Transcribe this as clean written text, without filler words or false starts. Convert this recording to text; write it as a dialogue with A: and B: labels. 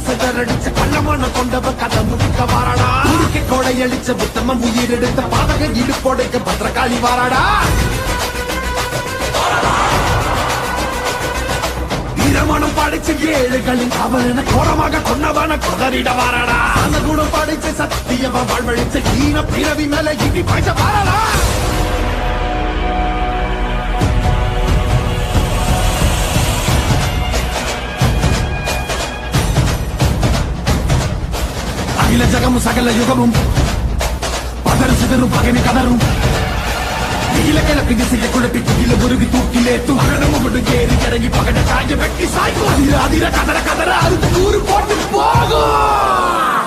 A: சிதறடிச்ச கள்ளமான கொண்டவ கதை முடிக்க வாராடா. ஊருக்கு கொடையளிச்ச புத்தமன் உயிரெடுத்த பாதக இடுப்போடைக்க பத்திரகாளி வாராடா. வீரமனம் படைச்ச ஏழுகளின் அவன கோரமாக கொன்னவன கொதறிட வாராடா. அந்த குணம் படைச்ச சத்தியவ வாழ்வழிச்ச ஈன பிறவி மேல இடி பாய்ச்ச வாராடா. அகில ஜகமும் சகல யுகமும் பதறு சிதறும் பகைமை கதரும். நீல கிழக்கு திசையை குழப்பி துகில முருகி தூக்கிலே துகனமும் ஏறி இறங்கி பகட காய வெட்டி சாய்க்கும். அதிர அதிர கதற கதற அறுத்து கூறு போட்டு போகும்.